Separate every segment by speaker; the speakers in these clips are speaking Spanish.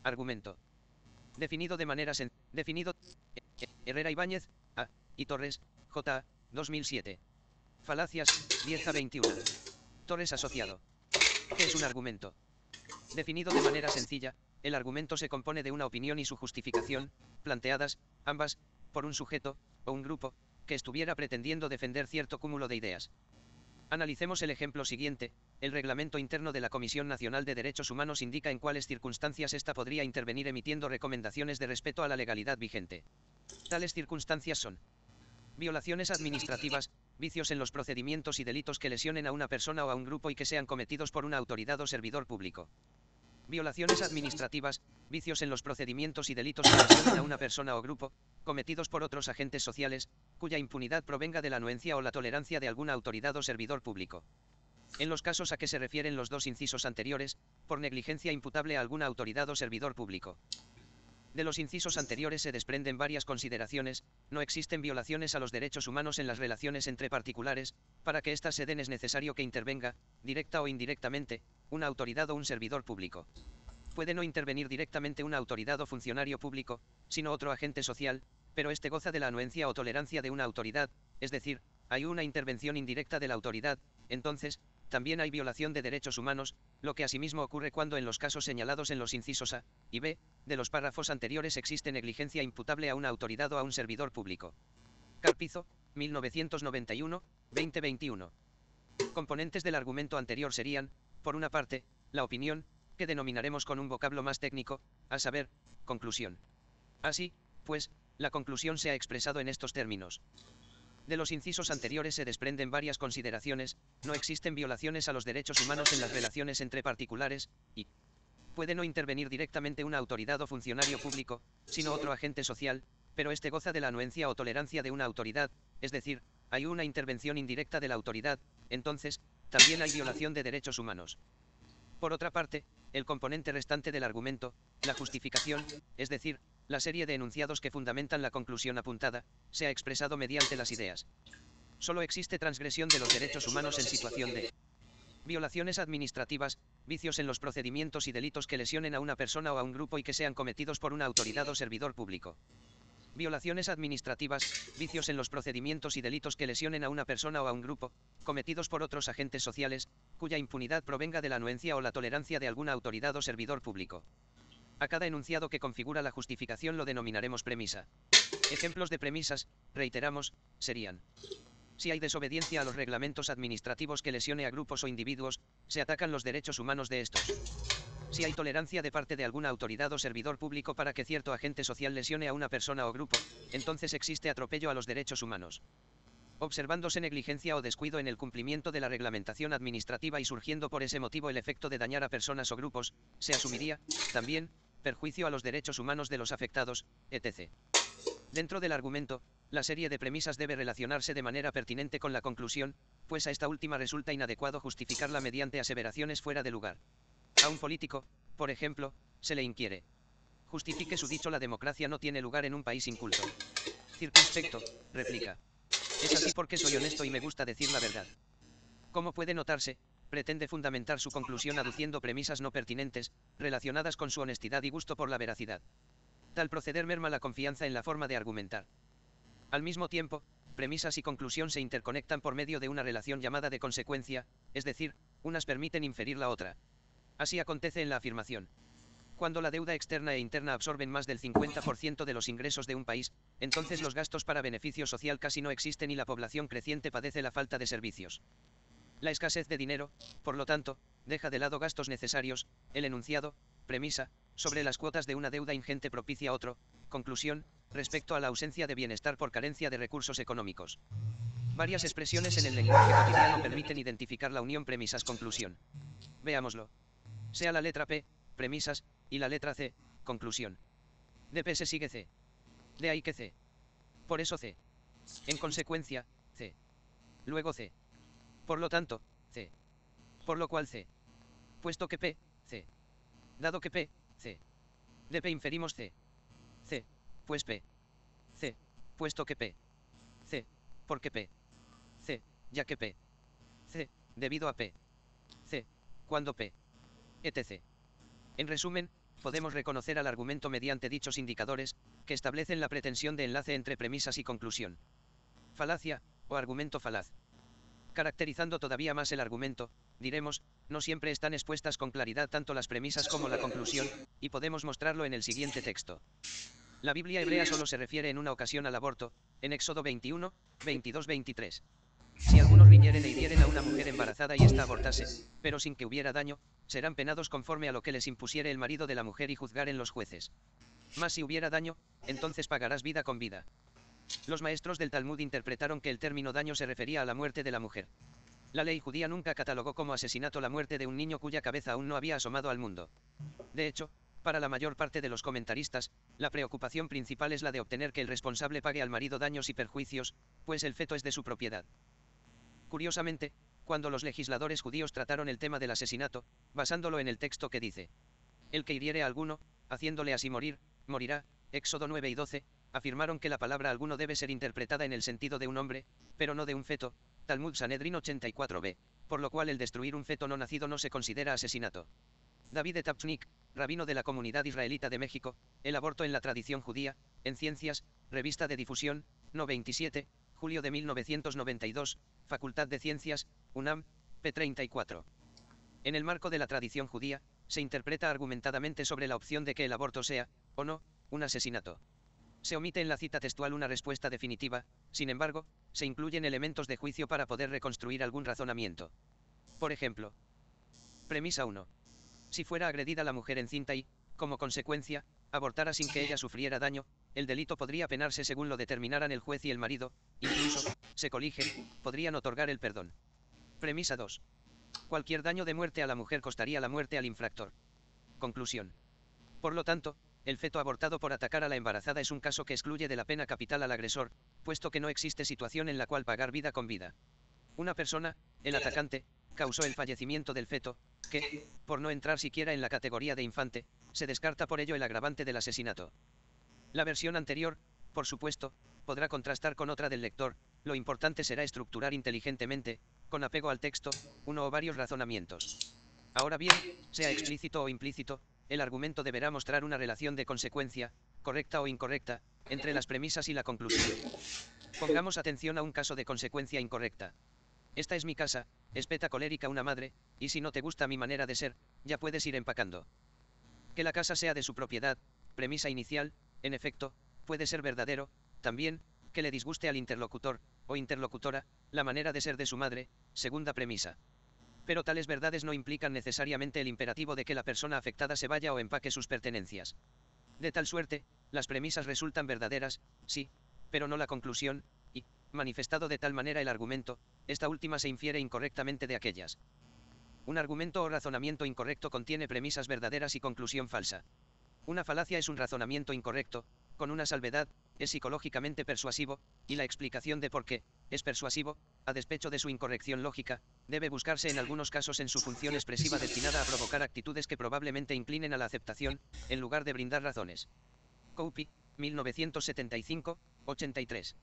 Speaker 1: Argumento. Definido de manera definido. Herrera Ibáñez, A. y Torres, J. 2007. Falacias, 10 a 21. Torres asociado. ¿Qué es un argumento? Definido de manera sencilla, el argumento se compone de una opinión y su justificación, planteadas, ambas, por un sujeto, o un grupo, que estuviera pretendiendo defender cierto cúmulo de ideas. Analicemos el ejemplo siguiente. El Reglamento Interno de la Comisión Nacional de Derechos Humanos indica en cuáles circunstancias ésta podría intervenir emitiendo recomendaciones de respeto a la legalidad vigente. Tales circunstancias son: violaciones administrativas, vicios en los procedimientos y delitos que lesionen a una persona o a un grupo y que sean cometidos por una autoridad o servidor público. Violaciones administrativas, vicios en los procedimientos y delitos que lesionen a una persona o grupo, cometidos por otros agentes sociales, cuya impunidad provenga de la anuencia o la tolerancia de alguna autoridad o servidor público. En los casos a que se refieren los dos incisos anteriores, por negligencia imputable a alguna autoridad o servidor público. De los incisos anteriores se desprenden varias consideraciones. No existen violaciones a los derechos humanos en las relaciones entre particulares. Para que éstas se den es necesario que intervenga, directa o indirectamente, una autoridad o un servidor público. Puede no intervenir directamente una autoridad o funcionario público, sino otro agente social, pero este goza de la anuencia o tolerancia de una autoridad, es decir, hay una intervención indirecta de la autoridad. Entonces, también hay violación de derechos humanos, lo que asimismo ocurre cuando en los casos señalados en los incisos A y B de los párrafos anteriores existe negligencia imputable a una autoridad o a un servidor público. Carpizo, 1991, 2021. Componentes del argumento anterior serían, por una parte, la opinión, que denominaremos con un vocablo más técnico, a saber, conclusión. Así, pues, la conclusión se ha expresado en estos términos. De los incisos anteriores se desprenden varias consideraciones. No existen violaciones a los derechos humanos en las relaciones entre particulares, y puede no intervenir directamente una autoridad o funcionario público, sino otro agente social, pero este goza de la anuencia o tolerancia de una autoridad, es decir, hay una intervención indirecta de la autoridad. Entonces, también hay violación de derechos humanos. Por otra parte, el componente restante del argumento, la justificación, es decir, la serie de enunciados que fundamentan la conclusión apuntada, se ha expresado mediante las ideas. Solo existe transgresión de los derechos humanos en situación de violaciones administrativas, vicios en los procedimientos y delitos que lesionen a una persona o a un grupo y que sean cometidos por una autoridad o servidor público. Violaciones administrativas, vicios en los procedimientos y delitos que lesionen a una persona o a un grupo, cometidos por otros agentes sociales, cuya impunidad provenga de la anuencia o la tolerancia de alguna autoridad o servidor público. A cada enunciado que configura la justificación lo denominaremos premisa. Ejemplos de premisas, reiteramos, serían: si hay desobediencia a los reglamentos administrativos que lesione a grupos o individuos, se atacan los derechos humanos de estos. Si hay tolerancia de parte de alguna autoridad o servidor público para que cierto agente social lesione a una persona o grupo, entonces existe atropello a los derechos humanos. Observándose negligencia o descuido en el cumplimiento de la reglamentación administrativa y surgiendo por ese motivo el efecto de dañar a personas o grupos, se asumiría, también, perjuicio a los derechos humanos de los afectados, etc. Dentro del argumento, la serie de premisas debe relacionarse de manera pertinente con la conclusión, pues a esta última resulta inadecuado justificarla mediante aseveraciones fuera de lugar. A un político, por ejemplo, se le inquiere: justifique su dicho, la democracia no tiene lugar en un país inculto. Circunspecto, replica: es así porque soy honesto y me gusta decir la verdad. Como puede notarse, pretende fundamentar su conclusión aduciendo premisas no pertinentes, relacionadas con su honestidad y gusto por la veracidad. Tal proceder merma la confianza en la forma de argumentar. Al mismo tiempo, premisas y conclusión se interconectan por medio de una relación llamada de consecuencia, es decir, unas permiten inferir la otra. Así acontece en la afirmación: cuando la deuda externa e interna absorben más del 50% de los ingresos de un país, entonces los gastos para beneficio social casi no existen y la población creciente padece la falta de servicios. La escasez de dinero, por lo tanto, deja de lado gastos necesarios. El enunciado, premisa, sobre las cuotas de una deuda ingente propicia otro, conclusión, respecto a la ausencia de bienestar por carencia de recursos económicos. Varias expresiones en el lenguaje cotidiano permiten identificar la unión premisas-conclusión. Veámoslo. Sea la letra P, premisas, y la letra C, conclusión. De P se sigue C. De ahí que C. Por eso C. En consecuencia, C. Luego C. Por lo tanto, C. Por lo cual C. Puesto que P, C. Dado que P, C. De P inferimos C. C. Pues P. C. Puesto que P. C. Porque P. C. Ya que P. C. Debido a P. C. Cuando P. Etc. En resumen, podemos reconocer al argumento mediante dichos indicadores, que establecen la pretensión de enlace entre premisas y conclusión. Falacia, o argumento falaz. Caracterizando todavía más el argumento, diremos, no siempre están expuestas con claridad tanto las premisas como la conclusión, y podemos mostrarlo en el siguiente texto. La Biblia hebrea solo se refiere en una ocasión al aborto, en Éxodo 21, 22-23. Si algunos riñeren e hirieren a una mujer embarazada y ésta abortase, pero sin que hubiera daño, serán penados conforme a lo que les impusiere el marido de la mujer y juzgaren los jueces. Mas si hubiera daño, entonces pagarás vida con vida. Los maestros del Talmud interpretaron que el término daño se refería a la muerte de la mujer. La ley judía nunca catalogó como asesinato la muerte de un niño cuya cabeza aún no había asomado al mundo. De hecho, para la mayor parte de los comentaristas, la preocupación principal es la de obtener que el responsable pague al marido daños y perjuicios, pues el feto es de su propiedad. Curiosamente, cuando los legisladores judíos trataron el tema del asesinato, basándolo en el texto que dice: el que hiriere a alguno, haciéndole así morir, morirá, Éxodo 9 y 12, afirmaron que la palabra alguno debe ser interpretada en el sentido de un hombre, pero no de un feto, Talmud Sanedrín 84b, por lo cual el destruir un feto no nacido no se considera asesinato. David de Tapchnik, rabino de la comunidad israelita de México, El aborto en la tradición judía, en Ciencias, Revista de Difusión, No 27, julio de 1992, Facultad de Ciencias, UNAM, p. 34. En el marco de la tradición judía, se interpreta argumentadamente sobre la opción de que el aborto sea, o no, un asesinato. Se omite en la cita textual una respuesta definitiva, sin embargo, se incluyen elementos de juicio para poder reconstruir algún razonamiento. Por ejemplo, premisa 1. Si fuera agredida la mujer encinta y, como consecuencia, abortara sin que ella sufriera daño, el delito podría penarse según lo determinaran el juez y el marido, incluso, se colige, podrían otorgar el perdón. Premisa 2. Cualquier daño de muerte a la mujer costaría la muerte al infractor. Conclusión. Por lo tanto, el feto abortado por atacar a la embarazada es un caso que excluye de la pena capital al agresor, puesto que no existe situación en la cual pagar vida con vida. Una persona, el atacante, causó el fallecimiento del feto, que, por no entrar siquiera en la categoría de infante, se descarta por ello el agravante del asesinato. La versión anterior, por supuesto, podrá contrastar con otra del lector, lo importante será estructurar inteligentemente, con apego al texto, uno o varios razonamientos. Ahora bien, sea explícito o implícito, el argumento deberá mostrar una relación de consecuencia, correcta o incorrecta, entre las premisas y la conclusión. Pongamos atención a un caso de consecuencia incorrecta. Esta es mi casa, espeta colérica una madre, y si no te gusta mi manera de ser, ya puedes ir empacando. Que la casa sea de su propiedad, premisa inicial, en efecto, puede ser verdadero, también, que le disguste al interlocutor, o interlocutora, la manera de ser de su madre, segunda premisa. Pero tales verdades no implican necesariamente el imperativo de que la persona afectada se vaya o empaque sus pertenencias. De tal suerte, las premisas resultan verdaderas, sí, pero no la conclusión, y, manifestado de tal manera el argumento, esta última se infiere incorrectamente de aquellas. Un argumento o razonamiento incorrecto contiene premisas verdaderas y conclusión falsa. Una falacia es un razonamiento incorrecto, con una salvedad, es psicológicamente persuasivo, y la explicación de por qué es persuasivo, a despecho de su incorrección lógica, debe buscarse en algunos casos en su función expresiva destinada a provocar actitudes que probablemente inclinen a la aceptación, en lugar de brindar razones. Coupe, 1975, 83.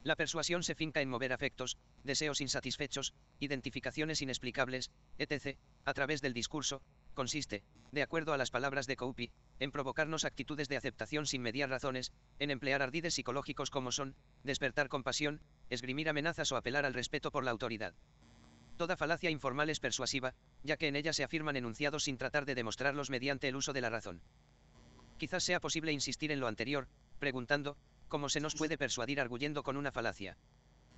Speaker 1: La persuasión se finca en mover afectos, deseos insatisfechos, identificaciones inexplicables, etc., a través del discurso, consiste, de acuerdo a las palabras de Coupe, en provocarnos actitudes de aceptación sin mediar razones, en emplear ardides psicológicos como son, despertar compasión, esgrimir amenazas o apelar al respeto por la autoridad. Toda falacia informal es persuasiva, ya que en ella se afirman enunciados sin tratar de demostrarlos mediante el uso de la razón. Quizás sea posible insistir en lo anterior, preguntando, ¿cómo se nos puede persuadir arguyendo con una falacia?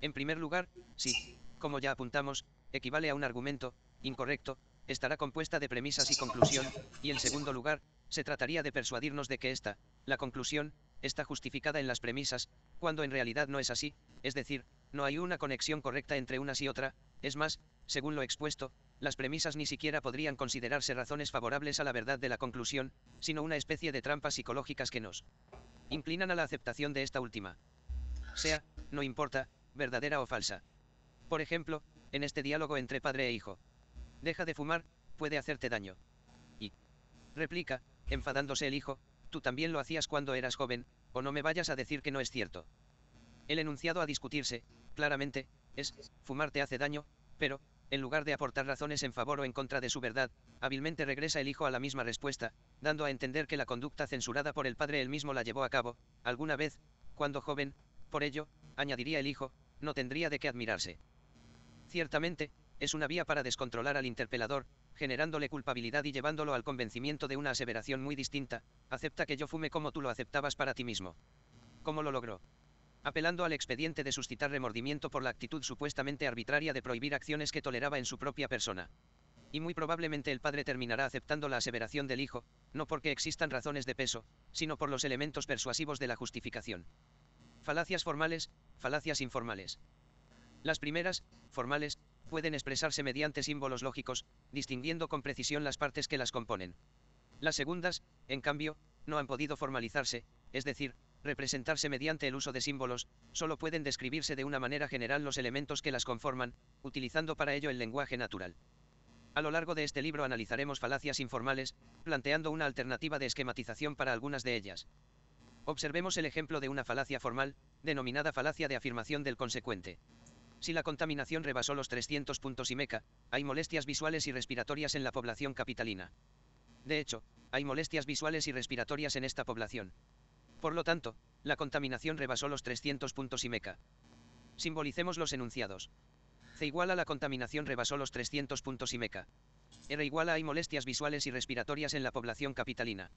Speaker 1: En primer lugar, si, como ya apuntamos, equivale a un argumento incorrecto, estará compuesta de premisas y conclusión, y en segundo lugar, se trataría de persuadirnos de que esta, la conclusión, está justificada en las premisas, cuando en realidad no es así, es decir, no hay una conexión correcta entre unas y otra, es más, según lo expuesto, las premisas ni siquiera podrían considerarse razones favorables a la verdad de la conclusión, sino una especie de trampas psicológicas que nos inclinan a la aceptación de esta última. Sea, no importa, verdadera o falsa. Por ejemplo, en este diálogo entre padre e hijo. Deja de fumar, puede hacerte daño. Y replica, enfadándose el hijo, tú también lo hacías cuando eras joven, o no me vayas a decir que no es cierto. El enunciado a discutirse, claramente, es, fumar te hace daño, pero, en lugar de aportar razones en favor o en contra de su verdad, hábilmente regresa el hijo a la misma respuesta, dando a entender que la conducta censurada por el padre él mismo la llevó a cabo, alguna vez, cuando joven. Por ello, añadiría el hijo, no tendría de qué admirarse. Ciertamente, es una vía para descontrolar al interpelador, generándole culpabilidad y llevándolo al convencimiento de una aseveración muy distinta: acepta que yo fume como tú lo aceptabas para ti mismo. ¿Cómo lo logró? Apelando al expediente de suscitar remordimiento por la actitud supuestamente arbitraria de prohibir acciones que toleraba en su propia persona. Y muy probablemente el padre terminará aceptando la aseveración del hijo, no porque existan razones de peso, sino por los elementos persuasivos de la justificación. Falacias formales, falacias informales. Las primeras, formales, pueden expresarse mediante símbolos lógicos, distinguiendo con precisión las partes que las componen. Las segundas, en cambio, no han podido formalizarse, es decir, representarse mediante el uso de símbolos, solo pueden describirse de una manera general los elementos que las conforman, utilizando para ello el lenguaje natural. A lo largo de este libro analizaremos falacias informales, planteando una alternativa de esquematización para algunas de ellas. Observemos el ejemplo de una falacia formal, denominada falacia de afirmación del consecuente. Si la contaminación rebasó los 300 puntos IMECA, hay molestias visuales y respiratorias en la población capitalina. De hecho, hay molestias visuales y respiratorias en esta población. Por lo tanto, la contaminación rebasó los 300 puntos IMECA. Simbolicemos los enunciados. C igual a la contaminación rebasó los 300 puntos IMECA. R igual a hay molestias visuales y respiratorias en la población capitalina.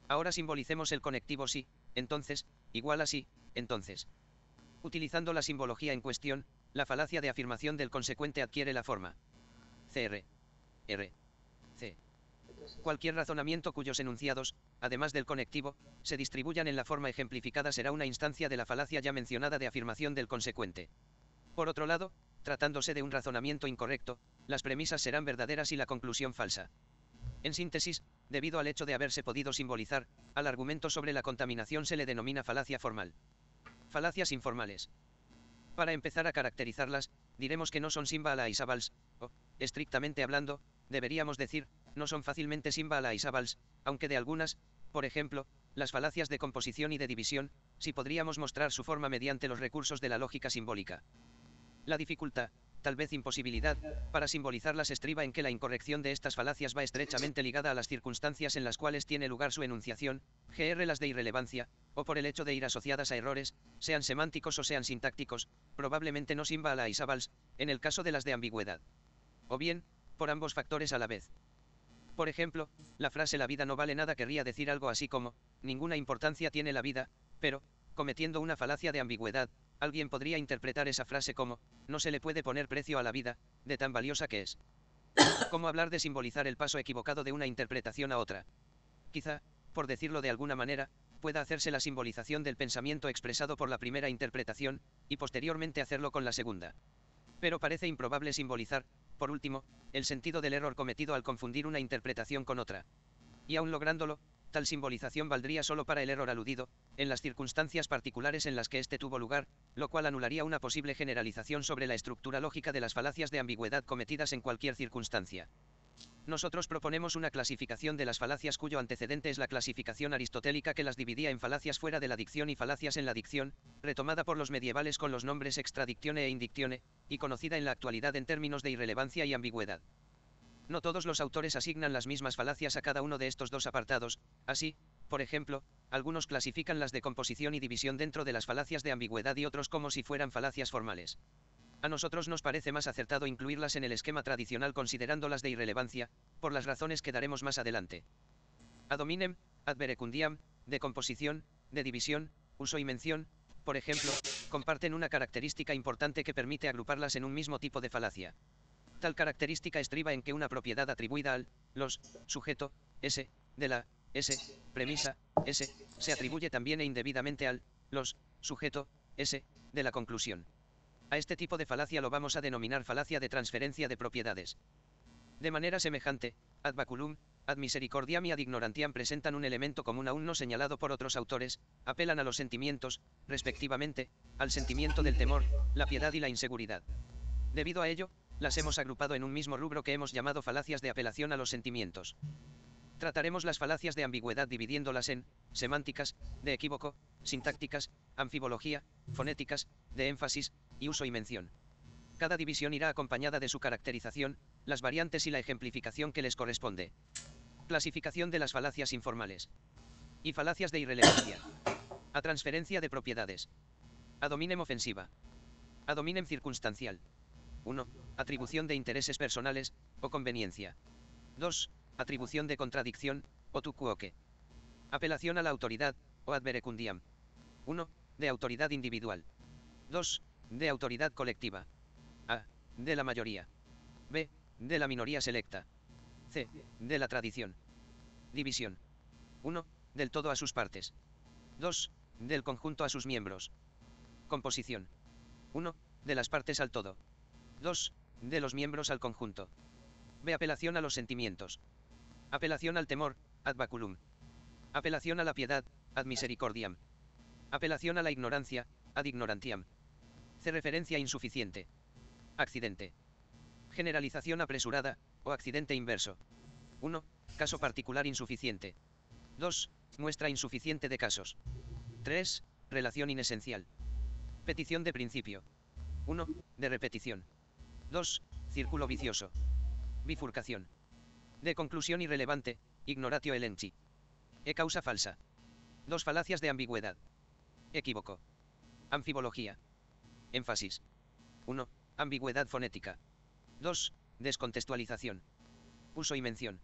Speaker 1: Ahora simbolicemos el conectivo sí, entonces, igual a sí, entonces. Utilizando la simbología en cuestión, la falacia de afirmación del consecuente adquiere la forma CR, R, C. Cualquier razonamiento cuyos enunciados, además del conectivo, se distribuyan en la forma ejemplificada será una instancia de la falacia ya mencionada de afirmación del consecuente. Por otro lado, tratándose de un razonamiento incorrecto, las premisas serán verdaderas y la conclusión falsa. En síntesis, debido al hecho de haberse podido simbolizar, al argumento sobre la contaminación se le denomina falacia formal. Falacias informales. Para empezar a caracterizarlas, diremos que no son simba-ala-isabals, o, estrictamente hablando, deberíamos decir, no son fácilmente simba-ala-isabals, aunque de algunas, por ejemplo, las falacias de composición y de división, sí podríamos mostrar su forma mediante los recursos de la lógica simbólica. La dificultad, tal vez imposibilidad, para simbolizarlas estriba en que la incorrección de estas falacias va estrechamente ligada a las circunstancias en las cuales tiene lugar su enunciación, gr las de irrelevancia, o por el hecho de ir asociadas a errores, sean semánticos o sean sintácticos, probablemente no simba-ala-isabals, en el caso de las de ambigüedad. O bien, por ambos factores a la vez. Por ejemplo, la frase la vida no vale nada querría decir algo así como, ninguna importancia tiene la vida, pero, cometiendo una falacia de ambigüedad, alguien podría interpretar esa frase como, no se le puede poner precio a la vida, de tan valiosa que es. ¿Cómo hablar de simbolizar el paso equivocado de una interpretación a otra? Quizá, por decirlo de alguna manera, pueda hacerse la simbolización del pensamiento expresado por la primera interpretación, y posteriormente hacerlo con la segunda. Pero parece improbable simbolizar, por último, el sentido del error cometido al confundir una interpretación con otra. Y aun lográndolo, tal simbolización valdría solo para el error aludido, en las circunstancias particulares en las que éste tuvo lugar, lo cual anularía una posible generalización sobre la estructura lógica de las falacias de ambigüedad cometidas en cualquier circunstancia. Nosotros proponemos una clasificación de las falacias cuyo antecedente es la clasificación aristotélica que las dividía en falacias fuera de la dicción y falacias en la dicción, retomada por los medievales con los nombres extradictione e indictione, y conocida en la actualidad en términos de irrelevancia y ambigüedad. No todos los autores asignan las mismas falacias a cada uno de estos dos apartados, así, por ejemplo, algunos clasifican las de composición y división dentro de las falacias de ambigüedad y otros como si fueran falacias formales. A nosotros nos parece más acertado incluirlas en el esquema tradicional considerándolas de irrelevancia, por las razones que daremos más adelante. Ad hominem, ad verecundiam, de composición, de división, uso y mención, por ejemplo, comparten una característica importante que permite agruparlas en un mismo tipo de falacia. Tal característica estriba en que una propiedad atribuida al, los, sujeto, S, de la, S, premisa, S, se atribuye también e indebidamente al, los, sujeto, S, de la conclusión. A este tipo de falacia lo vamos a denominar falacia de transferencia de propiedades. De manera semejante, ad baculum, ad misericordiam y ad ignorantiam presentan un elemento común aún no señalado por otros autores, apelan a los sentimientos, respectivamente, al sentimiento del temor, la piedad y la inseguridad. Debido a ello, las hemos agrupado en un mismo rubro que hemos llamado falacias de apelación a los sentimientos. Trataremos las falacias de ambigüedad dividiéndolas en semánticas, de equívoco, sintácticas, anfibología, fonéticas, de énfasis, y uso y mención. Cada división irá acompañada de su caracterización, las variantes y la ejemplificación que les corresponde. Clasificación de las falacias informales. Y falacias de irrelevancia. A transferencia de propiedades. Ad hominem ofensiva. Ad hominem circunstancial. 1. Atribución de intereses personales, o conveniencia. 2. Atribución de contradicción, o tu quoque. Apelación a la autoridad, o ad verecundiam. 1. De autoridad individual. 2. De autoridad colectiva. A. De la mayoría. B. De la minoría selecta. C. De la tradición. División. 1. Del todo a sus partes. 2. Del conjunto a sus miembros. Composición. 1. De las partes al todo. 2. De los miembros al conjunto. B. Apelación a los sentimientos. Apelación al temor, ad baculum. Apelación a la piedad, ad misericordiam. Apelación a la ignorancia, ad ignorantiam. C. Referencia insuficiente. Accidente. Generalización apresurada, o accidente inverso. 1. Caso particular insuficiente. 2. Muestra insuficiente de casos. 3. Relación inesencial. Petición de principio. 1. De repetición. 2. Círculo vicioso. Bifurcación. De conclusión irrelevante, ignoratio elenchi. Causa falsa. 2 falacias de ambigüedad. Equívoco. Anfibología. Énfasis. 1. Ambigüedad fonética. 2. Descontextualización. Uso y mención.